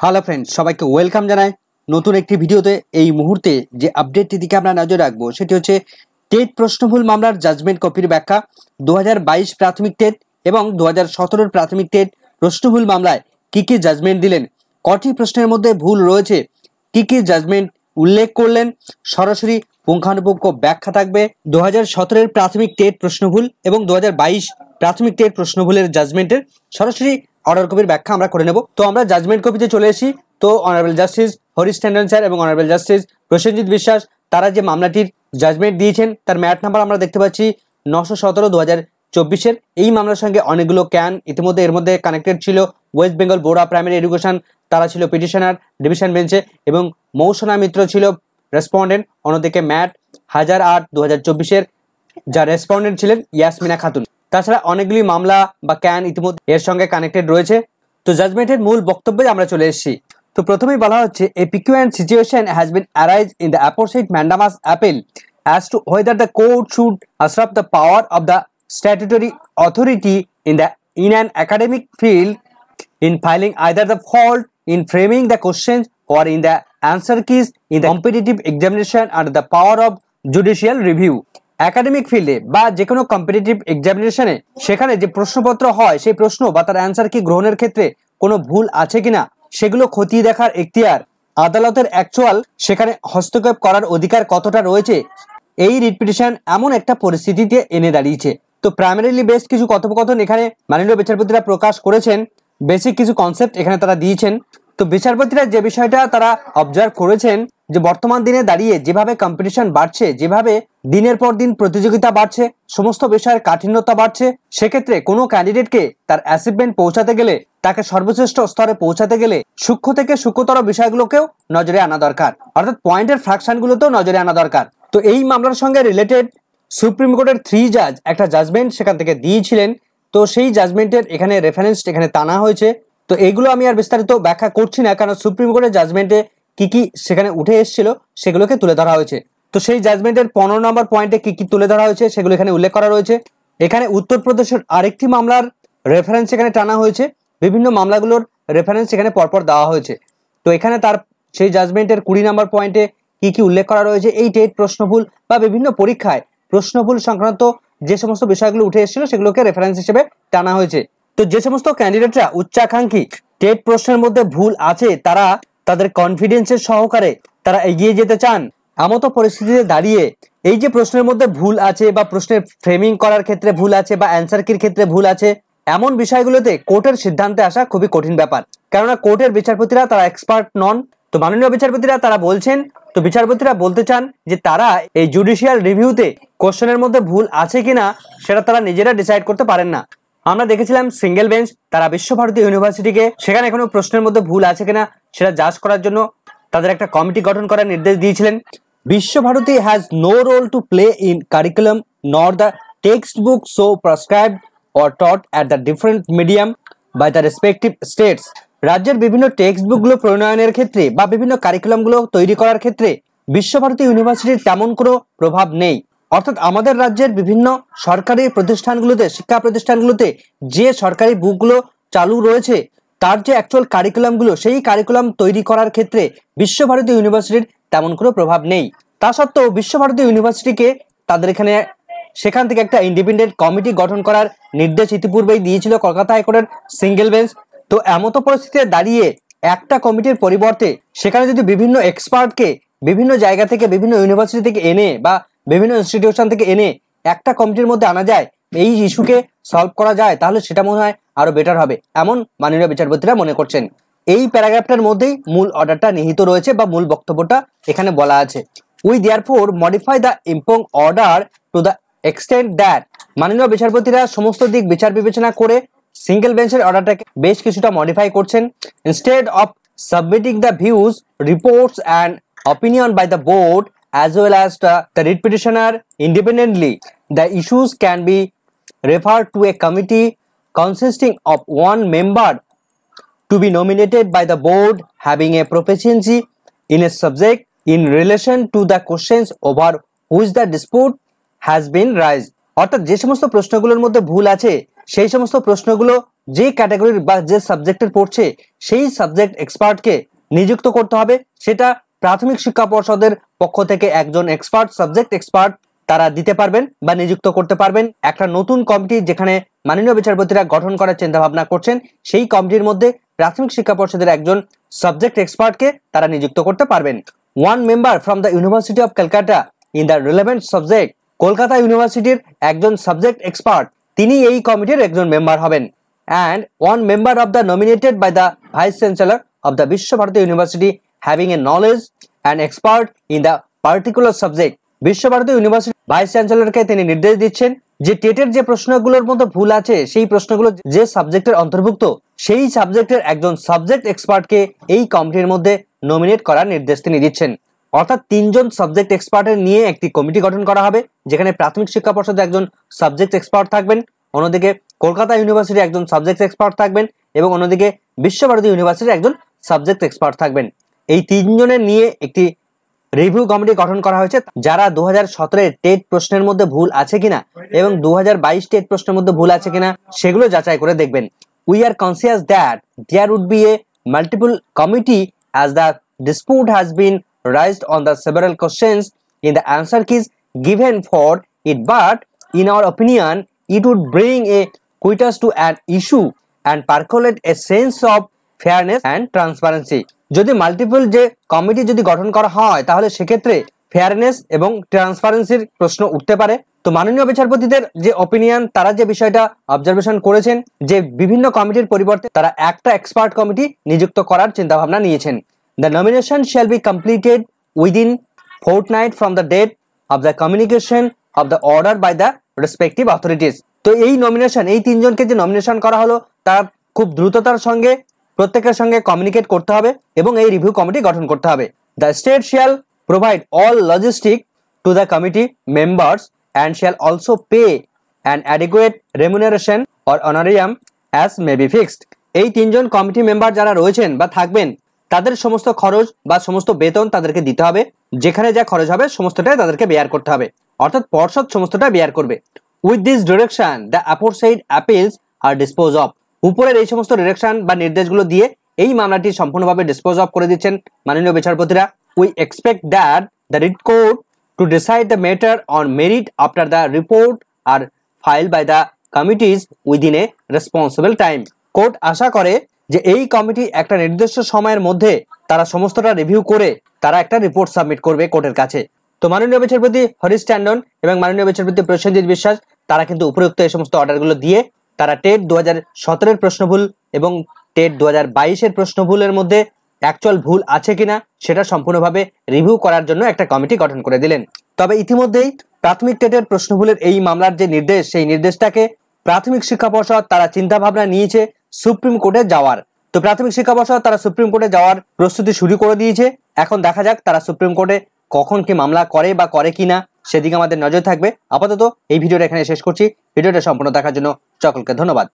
Hello friends, সবাইকে welcome জানাই নতুন একটি ভিডিওতে। এই মুহূর্তে যে আপডেটটি দিকে আমরা নজর রাখবো সেটি হচ্ছে টেট প্রশ্নভুল মামলার জাজমেন্ট কপির ব্যাখ্যা। 2022 প্রাথমিক টেট এবং 2017 প্রাথমিক টেট প্রশ্নভুল মামলায় কি কি জাজমেন্ট দিলেন, কটি প্রশ্নের মধ্যে ভুল রয়েছে, কি কি জাজমেন্ট উল্লেখ করলেন, সরাসরি পুঙ্খানুপুঙ্খ ব্যাখ্যা থাকবে। 2017 প্রাথমিক টেট প্রশ্নভুল এবং 2022 প্রাথমিক টেট প্রশ্নভুলের জাজমেন্টের সরাসরি অর্ডার কপির ব্যাখ্যা আমরা করে নেব। তো আমরা জাজমেন্ট কপিতে চলে এসেছি। তো honourable justice Harish Tandon sir এবং অনারেবল জাস্টিস প্রসেনজিৎ বিশ্বাস তারা যে মামলাটির জাজমেন্ট দিয়েছেন তার ম্যাট নাম্বার আমরা দেখতে পাচ্ছি 917/2024। এই মামলার সঙ্গে অনেকগুলো ক্যান ইতিমধ্যে এর মধ্যে কানেক্টেড ছিল। West Bengal board of primary education তারা ছিল পিটিশনার ডিভিশন বেঞ্চে এবং মৌসুনা মিত্র ছিল রেসপন্ডেন্ট। অন্যদিকে ম্যাট 1008/2024 যা রেসপন্ডেন্ট ছিলেন ইয়াসমিনা খাতুন। তাছাড়া অনেকগুলি মামলা বা ক্যান ইতিমধ্যে এর সঙ্গে কানেক্টেড রয়েছে। তো জাজমেন্টের মূল বক্তব্যে আমরা চলে এসেছি। তো প্রথমেই বলা হচ্ছে এ piquant situation has been arise in the aforesaid mandamus appeal as to whether the court should usurp the power of the statutory authority in an academic field in filing either the fault in framing the questions or in the answer keys in the competitive examination under the power of judicial review। Academic ফিল্ডে বা যে কোনো competitive এক্সামিনেশনে সেখানে যে প্রশ্নপত্র হয় সেই প্রশ্ন বা তার অ্যান্সার কি গ্রহণের ক্ষেত্রে কোনো ভুল আছে কিনা সেগুলো খতিয়ে দেখার এখতিয়ার আদালতের অ্যাকচুয়াল সেখানে হস্তক্ষেপ করার অধিকার কতটা রয়েছে, এই রিট পিটিশন এমন একটা পরিস্থিতিতে এনে দাঁড়িয়েছে। তো প্রাইমারিলি বেশ কিছু কথোপকথন এখানে মাননীয় বিচারপতিরা প্রকাশ করেছেন, বেসিক কিছু কনসেপ্ট এখানে তারা দিয়েছেন। তো বিচারপতিরা যে বিষয়টা তারা অবজার্ভ করেছেন যে বর্তমান দিনে দাঁড়িয়ে যেভাবে কম্পিটিশন বাড়ছে, যেভাবে দিনের পর দিন প্রতিযোগিতা বাড়ছে, সমস্ত বিষয়ের কাঠিন্যতা বাড়ছে, সেক্ষেত্রে কোনো ক্যান্ডিডেটকে তার অ্যাচিভমেন্ট পৌঁছাতে গেলে, তাকে সর্বশ্রেষ্ঠ স্তরে পৌঁছাতে গেলে সূক্ষ্ম থেকে সূক্ষ্মতর বিষয়গুলোকেও নজরে আনা দরকার, অর্থাৎ পয়েন্টের ফ্র্যাকশনগুলোতেও নজরে আনা দরকার। তো এই মামলার সঙ্গে রিলেটেড সুপ্রিম কোর্টের 3 জাজ একটা জাজমেন্ট সেখান থেকে দিয়েছিলেন। তো সেই জাজমেন্টের এখানে রেফারেন্স এখানে টানা হয়েছে। তো এগুলো আমি আর বিস্তারিত ব্যাখ্যা করছি না, কারণ সুপ্রিম কোর্টের জাজমেন্টে কি কি সেখানে উঠে এসেছিল সেগুলোকে তুলে ধরা হয়েছে। তো সেই জাজমেন্টের 15 নম্বর পয়েন্টে কি কি তুলে ধরা হয়েছে সেগুলো এখানে উল্লেখ করা রয়েছে। এখানে উত্তরপ্রদেশের আরেকটি মামলার রেফারেন্স এখানে টানা হয়েছে, বিভিন্ন মামলাগুলোর রেফারেন্স এখানে পরপর দেওয়া হয়েছে। তো এখানে তার সেই জাজমেন্টের 20 নম্বর পয়েন্টে কি কি উল্লেখ করা রয়েছে, এই টেট প্রশ্নভুল বা বিভিন্ন পরীক্ষায় প্রশ্নভুল সংক্রান্ত যে সমস্ত বিষয়গুলো উঠে এসেছিল সেগুলোকে রেফারেন্স হিসেবে টানা হয়েছে। তো যে সমস্ত ক্যান্ডিডেটরা উচ্চাকাঙ্ক্ষী টেট প্রশ্নের মধ্যে ভুল আছে তারা তাদের কনফিডেন্সের সহকারে তারা এগিয়ে যেতে চান, এমতো পরিস্থিতিতে দাঁড়িয়ে এই যে প্রশ্নের মধ্যে ভুল আছে বা প্রশ্নের ফ্রেমিং করার ক্ষেত্রে ভুল আছে বা অ্যান্সার কির ক্ষেত্রে ভুল আছে, এমন বিষয়গুলোতে কোর্টের সিদ্ধান্তে আসা খুবই কঠিন ব্যাপার, কেননা কোর্টের বিচারপতিরা তারা এক্সপার্ট নন। তো মাননীয় বিচারপতিরা তারা বলছেন, তো বিচারপতিরা বলতে চান যে তারা এই জুডিশিয়াল রিভিউতে কোশ্চেনের মধ্যে ভুল আছে কিনা সেটা তারা নিজেরা ডিসাইড করতে পারেন না। আমরা দেখেছিলাম সিঙ্গেল বেঞ্চ তারা বিশ্বভারতী ইউনিভার্সিটিকে সেখানে কোনো প্রশ্নের মধ্যে ভুল আছে কিনা সেটা জাজ করার জন্য তাদের একটা কমিটি গঠন করার নির্দেশ দিয়েছিলেন। Visvabharati has no role to play in curriculum nor the text book so prescribed or taught at the different medium by the respective states. রাজ্যের বিভিন্ন টেক্সট বুকগুলো প্রণয়নের ক্ষেত্রে বা বিভিন্ন কারিকুলামগুলো তৈরি করার ক্ষেত্রে বিশ্বভারতী ইউনিভার্সিটির তেমন কোনো প্রভাব নেই, অর্থাৎ আমাদের রাজ্যের বিভিন্ন সরকারি প্রতিষ্ঠানগুলোতে, শিক্ষা প্রতিষ্ঠানগুলোতে যে সরকারি বুকগুলো চালু রয়েছে তার যে অ্যাকচুয়াল কারিকুলামগুলো সেই কারিকুলাম তৈরি করার ক্ষেত্রে বিশ্বভারতী ইউনিভার্সিটির তেমন কোনো প্রভাব নেই। তা সত্ত্বেও বিশ্বভারতী ইউনিভার্সিটিকে তাদের এখানে সেখান থেকে একটা ইন্ডিপেন্ডেন্ট কমিটি গঠন করার নির্দেশ ইতিপূর্বেই দিয়েছিল কলকাতা হাইকোর্টের সিঙ্গেল বেঞ্চ। তো এমতো পরিস্থিতিতে দাঁড়িয়ে একটা কমিটির পরিবর্তে সেখানে যদি বিভিন্ন এক্সপার্টকে বিভিন্ন জায়গা থেকে বিভিন্ন ইউনিভার্সিটি থেকে এনে বা বিভিন্ন ইনস্টিটিউশন থেকে এনে একটা কমিটির মধ্যে আনা যায়, এই ইস্যুকে সলভ করা যায়, তাহলে সেটা মনে হয় আরো বেটার হবে, এমন মাননীয় বিচারপতিরা মনে করছেন। এই প্যারাগ্রাফটার মধ্যেই মূল অর্ডারটা নিহিত রয়েছে বা মূল বক্তব্যটা এখানে বলা আছে। We therefore modify the impugned order to the extent that, মাননীয় বিচারপতিরা সমস্ত দিক বিচার বিবেচনা করে সিঙ্গেল বেঞ্চের অর্ডারটাকে বেশ কিছুটা মডিফাই করছেন। Instead of submitting the views reports and opinion by the board as well as the writ petitioner independently, the issues can be referred to a committee consisting of one member to be nominated by the board having a proficiency in a subject in relation to the questions over which the dispute has been raised। অর্থাৎ যে সমস্ত প্রশ্নগুলোর মধ্যে ভুল আছে সেই সমস্ত প্রশ্নগুলো যে ক্যাটাগরির বা যে সাবজেক্টের পড়ছে সেই সাবজেক্ট এক্সপার্টকে নিযুক্ত করতে হবে। সেটা প্রাথমিক শিক্ষা পর্ষদের পক্ষ থেকে একজন এক্সপার্ট, সাবজেক্ট এক্সপার্ট তারা দিতে পারবেন বা নিযুক্ত করতে পারবেন। একটা নতুন কমিটি যেখানে মাননীয় বিচারপতিরা গঠন করার চিন্তা ভাবনা করছেন, সেই কমিটির মধ্যে প্রাথমিক শিক্ষা পর্ষদের একজন সাবজেক্ট এক্সপার্টকে তারা নিযুক্ত করতে পারবেন। One member from the university of Calcutta in the relevant subject, Kolkata ইউনিভার্সিটির একজন সাবজেক্ট এক্সপার্ট তিনি এই কমিটির একজন মেম্বার হবেন। And one member of the nominated by the vice chancellor of the Visva-Bharati university having a knowledge and expert in the particular subject. Visva-Bharati university vice চ্যান্সেলরকে তিনি নির্দেশ দিচ্ছেন যে টেটের যে প্রশ্নগুলোর মধ্যে ভুল আছে সেই প্রশ্নগুলো যে সাবজেক্টের অন্তর্ভুক্ত সেই সাবজেক্টের একজন সাবজেক্ট এক্সপার্টকে এই কমিটির মধ্যে নমিনেট করার নির্দেশ তিনি দিচ্ছেন। অর্থাৎ তিনজন সাবজেক্ট এক্সপার্টের নিয়ে একটি কমিটি গঠন করা হবে, যেখানে প্রাথমিক শিক্ষা পর্ষদে একজন সাবজেক্ট এক্সপার্ট থাকবেন, অন্যদিকে কলকাতা ইউনিভার্সিটি একজন সাবজেক্ট এক্সপার্ট থাকবেন এবং অন্যদিকে বিশ্বভারতী ইউনিভার্সিটির একজন সাবজেক্ট এক্সপার্ট থাকবেন। এই তিনজনের নিয়ে একটি রিভিউ কমিটি গঠন করা হয়েছে, যারা 2017 টেট প্রশ্নের মধ্যে ভুল আছে কিনা এবং 2022 টেট প্রশ্নের মধ্যে ভুল আছে কিনা সেগুলো যাচাই করে দেখবেন। We are conscious that there would be a multiple committee as the dispute has been raised on the several questions in the answer keys given for it, but in our opinion it would bring a quitus to an issue and percolate a sense of fairness and transparency. যদি multiple যে committee যদি গঠন করা হয় তাহলে সেক্ষেত্রে fairness এবং ট্রান্সপারেন্সির প্রশ্ন উঠতে পারে। তো মাননীয় বিচারপতিদের যে অপিনিয়ন, তারা যে বিষয়টা অবজারভেশন করেছেন যে বিভিন্ন কমিটির পরিবর্তে তারা একটা এক্সপার্ট কমিটি নিযুক্ত করার চিন্তা ভাবনা নিয়েছেন। The nomination shall be completed within fortnight from the date of the communication of the order by the respective authorities. তো এই নমিনেশন, এই তিনজনকে যে নমিনেশন করা হলো তার খুব দ্রুততার সঙ্গে প্রত্যেকের সঙ্গে কমিউনিকেট করতে হবে এবং এই রিভিউ কমিটি গঠন করতে হবে। The state shall provide all logistic to the committee members and shall also pay an adequate remuneration or honorarium as may be fixed. এই তিনজন কমিটি মেম্বার যারা রয়েছেন বা থাকবেন তাদের সমস্ত খরচ বা সমস্ত বেতন তাদেরকে দিতে হবে, যেখানে যা খরচ হবে সমস্তটাই তাদেরকে বেয়ার করতে হবে, অর্থাৎ পর্ষদ সমস্তটা বেয়ার করবে। With this direction the aforesaid appeals are disposed of. উপরের এই সমস্ত ডিরেকশন বা নির্দেশগুলো দিয়ে এই মামলাটি সম্পূর্ণভাবে ডিসপোজ অফ করে দিচ্ছেন মাননীয় বিচারপতিরা। We expect that the writ court to decide the matter on merit after the report are filed by the committees within a responsible time. Court আশা করে যে এই কমিটি একটা নির্দিষ্ট সময়ের মধ্যে তারা সমস্তটা রিভিউ করে তারা একটা রিপোর্ট সাবমিট করবে কোর্টের কাছে। তো মাননীয় বিচারপতি হরিশ ট্যান্ডন এবং মাননীয় বিচারপতি প্রসেনজিৎ বিশ্বাস তারা কিন্তু উপরোক্ত এই সমস্ত অর্ডারগুলো দিয়ে তারা টেট 2017 প্রশ্নভুল এবং টেট 2022 প্রশ্নভুলের মধ্যে অ্যাকচুয়াল ভুল আছে কিনা সেটা সম্পূর্ণভাবে রিভিউ করার জন্য একটা কমিটি গঠন করে দিলেন। তবে ইতিমধ্যেই প্রাথমিক টেটের প্রশ্নভুলের এই মামলার যে নির্দেশ, সেই নির্দেশটাকে প্রাথমিক শিক্ষা পর্ষদ তারা চিন্তা ভাবনা নিয়েছে সুপ্রিম কোর্টে যাওয়ার। তো প্রাথমিক শিক্ষা পর্ষদ তারা সুপ্রিম কোর্টে যাওয়ার প্রস্তুতি শুরু করে দিয়েছে। এখন দেখা যাক তারা সুপ্রিম কোর্টে কখন কি মামলা করে বা করে কিনা, সেদিকে আমাদের নজর থাকবে। আপাতত এই ভিডিওটা এখানে শেষ করছি। ভিডিওটা সম্পূর্ণ দেখার জন্য সকলকে ধন্যবাদ।